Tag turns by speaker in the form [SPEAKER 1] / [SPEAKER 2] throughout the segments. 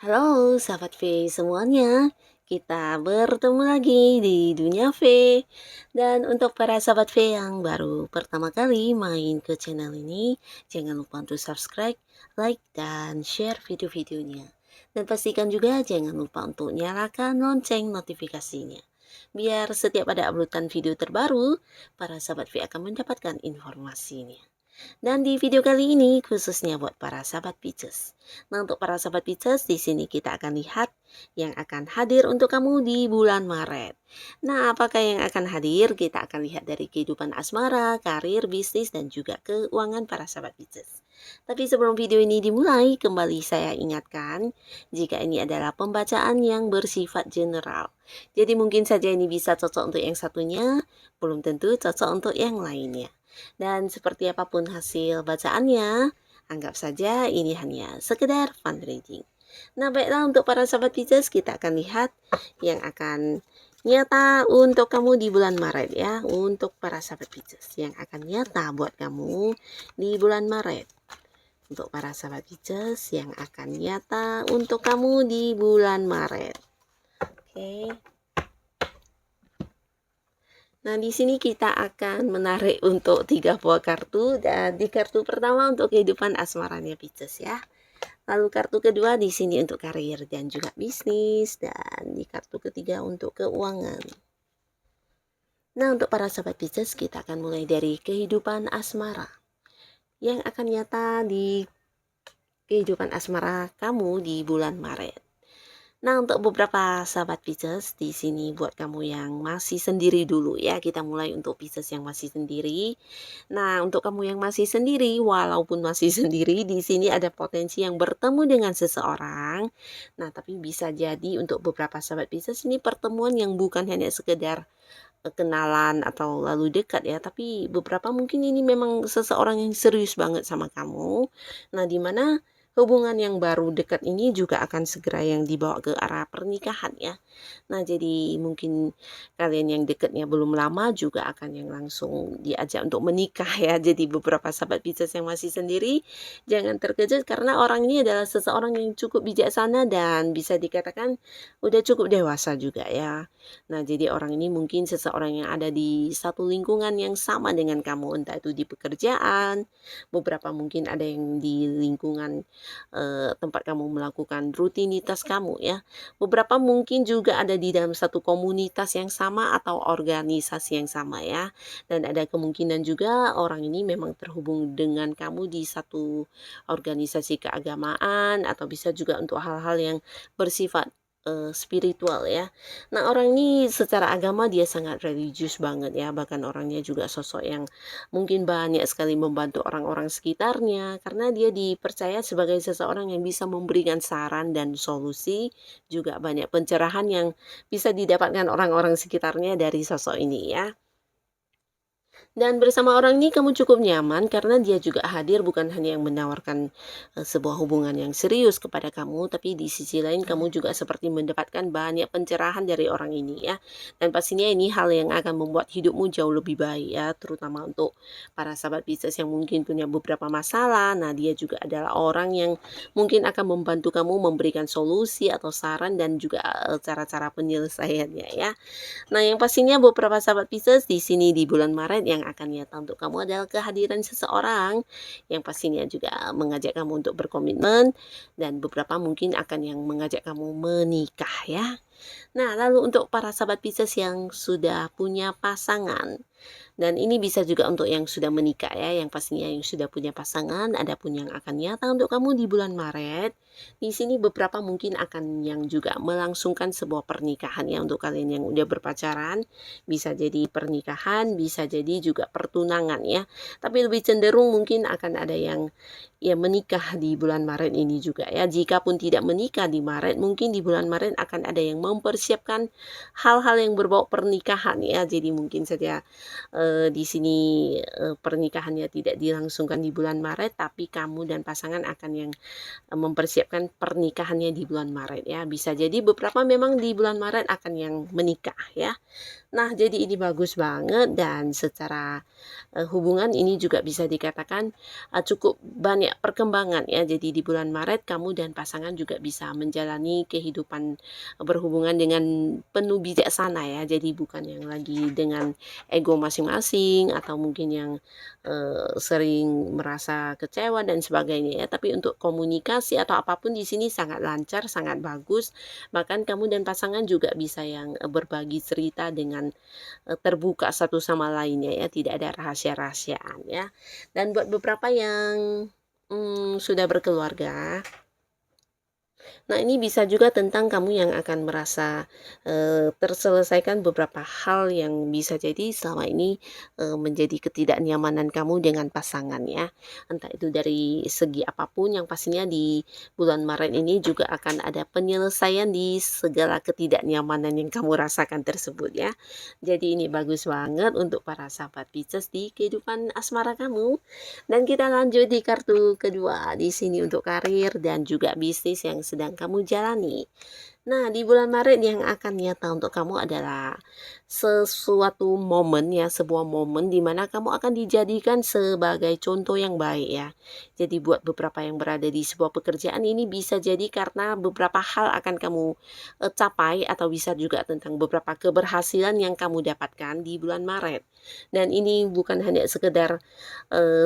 [SPEAKER 1] Halo sahabat V semuanya, kita bertemu lagi di Dunia V. Dan untuk para sahabat V yang baru pertama kali main ke channel ini, jangan lupa untuk subscribe, like, dan share video-videonya. Dan pastikan juga jangan lupa untuk nyalakan lonceng notifikasinya. Biar setiap ada uploadan video terbaru, para sahabat V akan mendapatkan informasinya. Dan di video kali ini khususnya buat para sahabat Pisces. Nah, untuk para sahabat Pisces, di sini kita akan lihat yang akan hadir untuk kamu di bulan Maret. Nah, apakah yang akan hadir? Kita akan lihat dari kehidupan asmara, karir, bisnis, dan juga keuangan para sahabat Pisces. Tapi sebelum video ini dimulai, kembali saya ingatkan, jika ini adalah pembacaan yang bersifat general. Jadi mungkin saja ini bisa cocok untuk yang satunya, belum tentu cocok untuk yang lainnya. Dan seperti apapun hasil bacaannya, anggap saja ini hanya sekedar fundraising. Nah, baiklah untuk para sahabat Pisces, kita akan lihat yang akan nyata untuk kamu di bulan Maret ya. Untuk para sahabat Pisces yang akan nyata buat kamu di bulan Maret. Untuk para sahabat Pisces yang akan nyata untuk kamu di bulan Maret. Oke. Nah, di sini kita akan menarik untuk 3 buah kartu, dan di kartu pertama untuk kehidupan asmaranya Pisces ya. Lalu kartu kedua di sini untuk karir dan juga bisnis, dan di kartu ketiga untuk keuangan. Nah, untuk para sahabat Pisces kita akan mulai dari kehidupan asmara. Yang akan nyata di kehidupan asmara kamu di bulan Maret. Nah, untuk beberapa sahabat Pisces di sini buat kamu yang masih sendiri dulu ya. Kita mulai untuk Pisces yang masih sendiri. Nah, untuk kamu yang masih sendiri, walaupun masih sendiri, di sini ada potensi yang bertemu dengan seseorang. Nah, tapi bisa jadi untuk beberapa sahabat Pisces ini pertemuan yang bukan hanya sekedar kenalan atau lalu dekat ya, tapi beberapa mungkin ini memang seseorang yang serius banget sama kamu. Nah, di mana hubungan yang baru dekat ini juga akan segera yang dibawa ke arah pernikahan ya. Nah, jadi mungkin kalian yang dekatnya belum lama juga akan yang langsung diajak untuk menikah ya. Jadi beberapa sahabat Pisces yang masih sendiri, jangan terkejut karena orang ini adalah seseorang yang cukup bijaksana dan bisa dikatakan udah cukup dewasa juga ya. Nah, jadi orang ini mungkin seseorang yang ada di satu lingkungan yang sama dengan kamu, entah itu di pekerjaan, beberapa mungkin ada yang di lingkungan tempat kamu melakukan rutinitas kamu ya. Beberapa mungkin juga ada di dalam satu komunitas yang sama atau organisasi yang sama ya. Dan ada kemungkinan juga orang ini memang terhubung dengan kamu di satu organisasi keagamaan atau bisa juga untuk hal-hal yang bersifat spiritual ya. Nah, orang ini secara agama dia sangat religius banget ya, bahkan orangnya juga sosok yang mungkin banyak sekali membantu orang-orang sekitarnya karena dia dipercaya sebagai seseorang yang bisa memberikan saran dan solusi, juga banyak pencerahan yang bisa didapatkan orang-orang sekitarnya dari sosok ini ya. Dan bersama orang ini kamu cukup nyaman karena dia juga hadir bukan hanya yang menawarkan sebuah hubungan yang serius kepada kamu, tapi di sisi lain kamu juga seperti mendapatkan banyak pencerahan dari orang ini ya. Dan pastinya ini hal yang akan membuat hidupmu jauh lebih baik ya, terutama untuk para sahabat Pisces yang mungkin punya beberapa masalah. Nah, dia juga adalah orang yang mungkin akan membantu kamu memberikan solusi atau saran dan juga cara-cara penyelesaiannya ya. Nah, yang pastinya beberapa sahabat Pisces di sini di bulan Maret yang akan nyata untuk kamu adalah kehadiran seseorang yang pastinya juga mengajak kamu untuk berkomitmen, dan beberapa mungkin akan yang mengajak kamu menikah ya. Nah, lalu untuk para sahabat Pisces yang sudah punya pasangan, dan ini bisa juga untuk yang sudah menikah ya, yang pastinya yang sudah punya pasangan, ada pun yang akan nyata untuk kamu di bulan Maret. Di sini beberapa mungkin akan yang juga melangsungkan sebuah pernikahan ya untuk kalian yang udah berpacaran. Bisa jadi pernikahan, bisa jadi juga pertunangan ya. Tapi lebih cenderung mungkin akan ada yang ya menikah di bulan Maret ini juga ya. Jikapun tidak menikah di Maret, mungkin di bulan Maret akan ada yang mempersiapkan hal-hal yang berbau pernikahan ya. Jadi mungkin saja di sini pernikahannya tidak dilangsungkan di bulan Maret, tapi kamu dan pasangan akan yang mempersiapkan pernikahannya di bulan Maret ya. Bisa jadi beberapa memang di bulan Maret akan yang menikah ya. Nah, jadi ini bagus banget dan secara hubungan ini juga bisa dikatakan cukup banyak perkembangan ya. Jadi di bulan Maret kamu dan pasangan juga bisa menjalani kehidupan berhubungan dengan penuh bijaksana ya. Jadi bukan yang lagi dengan ego masing-masing atau mungkin yang sering merasa kecewa dan sebagainya ya. Tapi untuk komunikasi atau apapun di sini sangat lancar, sangat bagus. Bahkan kamu dan pasangan juga bisa yang berbagi cerita dengan terbuka satu sama lainnya ya, tidak ada rahasia-rahasiaan ya. Dan buat beberapa yang sudah berkeluarga, nah ini bisa juga tentang kamu yang akan merasa terselesaikan beberapa hal yang bisa jadi selama ini menjadi ketidaknyamanan kamu dengan pasangan ya. Entah itu dari segi apapun, yang pastinya di bulan Maret ini juga akan ada penyelesaian di segala ketidaknyamanan yang kamu rasakan tersebut ya. Jadi ini bagus banget untuk para sahabat Pisces di kehidupan asmara kamu. Dan kita lanjut di kartu kedua di sini untuk karir dan juga bisnis yang sedang kamu jalani. Nah, di bulan Maret yang akan nyata untuk kamu adalah sesuatu momen ya, sebuah momen di mana kamu akan dijadikan sebagai contoh yang baik ya. Jadi buat beberapa yang berada di sebuah pekerjaan ini bisa jadi karena beberapa hal akan kamu capai atau bisa juga tentang beberapa keberhasilan yang kamu dapatkan di bulan Maret. Dan ini bukan hanya sekedar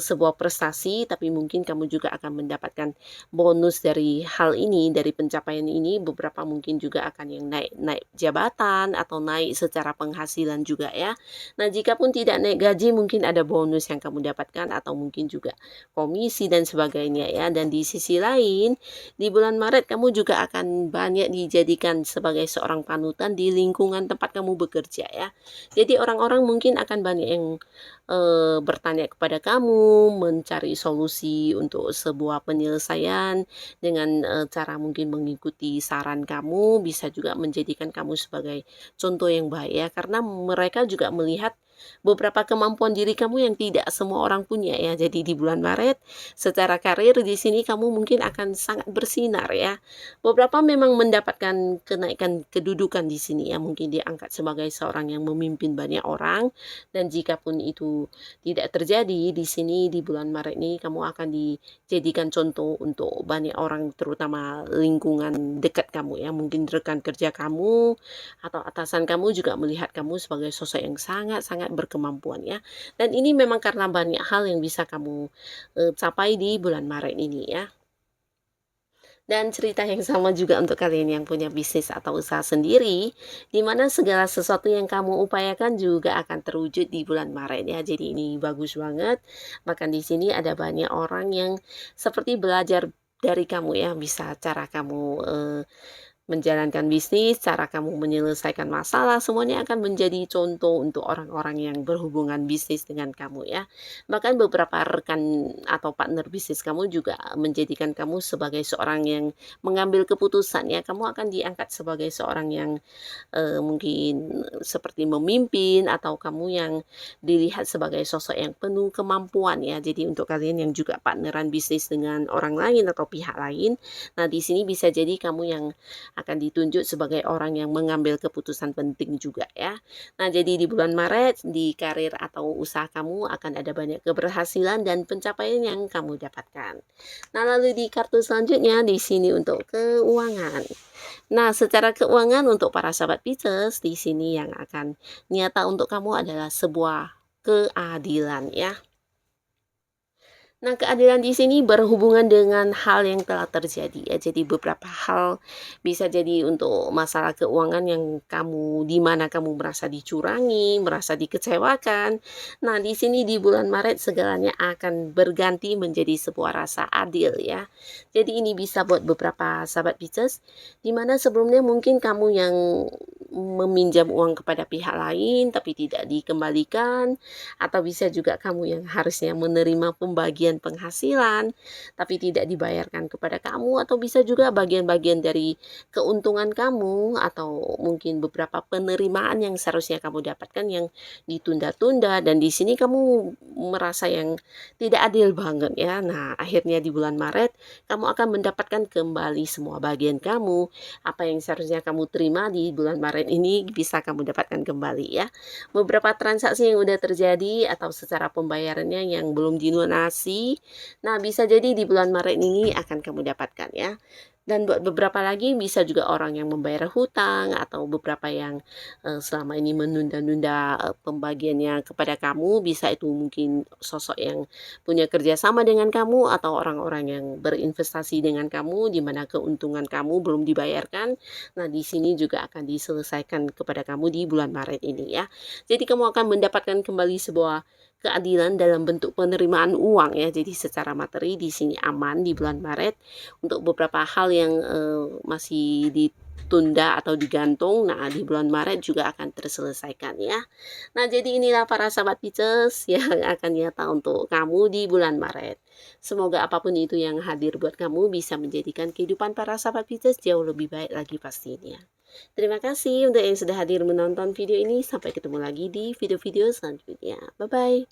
[SPEAKER 1] sebuah prestasi, tapi mungkin kamu juga akan mendapatkan bonus dari hal ini, dari pencapaian ini. Beberapa mungkin juga akan yang naik jabatan atau naik secara penghasilan juga ya. Nah, jika pun tidak naik gaji, mungkin ada bonus yang kamu dapatkan atau mungkin juga komisi dan sebagainya ya. Dan di sisi lain, di bulan Maret kamu juga akan banyak dijadikan sebagai seorang panutan di lingkungan tempat kamu bekerja ya. Jadi orang-orang mungkin akan banyak yang bertanya kepada kamu, mencari solusi untuk sebuah penyelesaian dengan cara mungkin mengikuti saran kamu, bisa juga menjadikan kamu sebagai contoh yang baik ya, karena mereka juga melihat beberapa kemampuan diri kamu yang tidak semua orang punya ya. Jadi di bulan Maret secara karir di sini kamu mungkin akan sangat bersinar ya. Beberapa memang mendapatkan kenaikan kedudukan di sini ya, mungkin diangkat sebagai seorang yang memimpin banyak orang. Dan jika pun itu tidak terjadi di sini di bulan Maret ini, kamu akan dijadikan contoh untuk banyak orang, terutama lingkungan dekat kamu ya, mungkin rekan kerja kamu atau atasan kamu juga melihat kamu sebagai sosok yang sangat-sangat berkemampuan ya. Dan ini memang karena banyak hal yang bisa kamu capai di bulan Maret ini ya. Dan cerita yang sama juga untuk kalian yang punya bisnis atau usaha sendiri, di mana segala sesuatu yang kamu upayakan juga akan terwujud di bulan Maret ya. Jadi ini bagus banget. Bahkan di sini ada banyak orang yang seperti belajar dari kamu ya, bisa cara kamu menjalankan bisnis, cara kamu menyelesaikan masalah, semuanya akan menjadi contoh untuk orang-orang yang berhubungan bisnis dengan kamu ya. Bahkan beberapa rekan atau partner bisnis kamu juga menjadikan kamu sebagai seorang yang mengambil keputusan ya. Kamu akan diangkat sebagai seorang yang mungkin seperti memimpin, atau kamu yang dilihat sebagai sosok yang penuh kemampuan ya. Jadi untuk kalian yang juga partneran bisnis dengan orang lain atau pihak lain, nah di sini bisa jadi kamu yang akan ditunjuk sebagai orang yang mengambil keputusan penting juga ya. Nah, jadi di bulan Maret di karir atau usaha kamu akan ada banyak keberhasilan dan pencapaian yang kamu dapatkan. Nah, lalu di kartu selanjutnya di sini untuk keuangan. Nah, secara keuangan untuk para sahabat Pisces di sini yang akan nyata untuk kamu adalah sebuah keadilan ya. Nah, keadilan di sini berhubungan dengan hal yang telah terjadi ya. Jadi beberapa hal bisa jadi untuk masalah keuangan yang kamu, di mana kamu merasa dicurangi, merasa dikecewakan. Nah, di sini di bulan Maret segalanya akan berganti menjadi sebuah rasa adil ya. Jadi ini bisa buat beberapa sahabat Pisces, di mana sebelumnya mungkin kamu yang meminjam uang kepada pihak lain tapi tidak dikembalikan, atau bisa juga kamu yang harusnya menerima pembagian penghasilan tapi tidak dibayarkan kepada kamu, atau bisa juga bagian-bagian dari keuntungan kamu atau mungkin beberapa penerimaan yang seharusnya kamu dapatkan yang ditunda-tunda, dan di sini kamu merasa yang tidak adil banget ya. Nah, akhirnya di bulan Maret kamu akan mendapatkan kembali semua bagian kamu. Apa yang seharusnya kamu terima di bulan Maret ini bisa kamu dapatkan kembali ya. Beberapa transaksi yang udah terjadi atau secara pembayarannya yang belum dilunasi, nah bisa jadi di bulan Maret ini akan kamu dapatkan ya. Dan buat beberapa lagi bisa juga orang yang membayar hutang atau beberapa yang selama ini menunda-nunda pembagiannya kepada kamu, bisa itu mungkin sosok yang punya kerjasama dengan kamu atau orang-orang yang berinvestasi dengan kamu di mana keuntungan kamu belum dibayarkan. Nah, di sini juga akan diselesaikan kepada kamu di bulan Maret ini ya. Jadi kamu akan mendapatkan kembali sebuah keadilan dalam bentuk penerimaan uang ya. Jadi secara materi di sini aman di bulan Maret. Untuk beberapa hal yang masih ditunda atau digantung, nah di bulan Maret juga akan terselesaikan ya. Nah, jadi inilah para sahabat Pisces yang akan nyata untuk kamu di bulan Maret. Semoga apapun itu yang hadir buat kamu bisa menjadikan kehidupan para sahabat Pisces jauh lebih baik lagi pastinya. Terima kasih untuk yang sudah hadir menonton video ini. Sampai ketemu lagi di video-video selanjutnya. Bye-bye.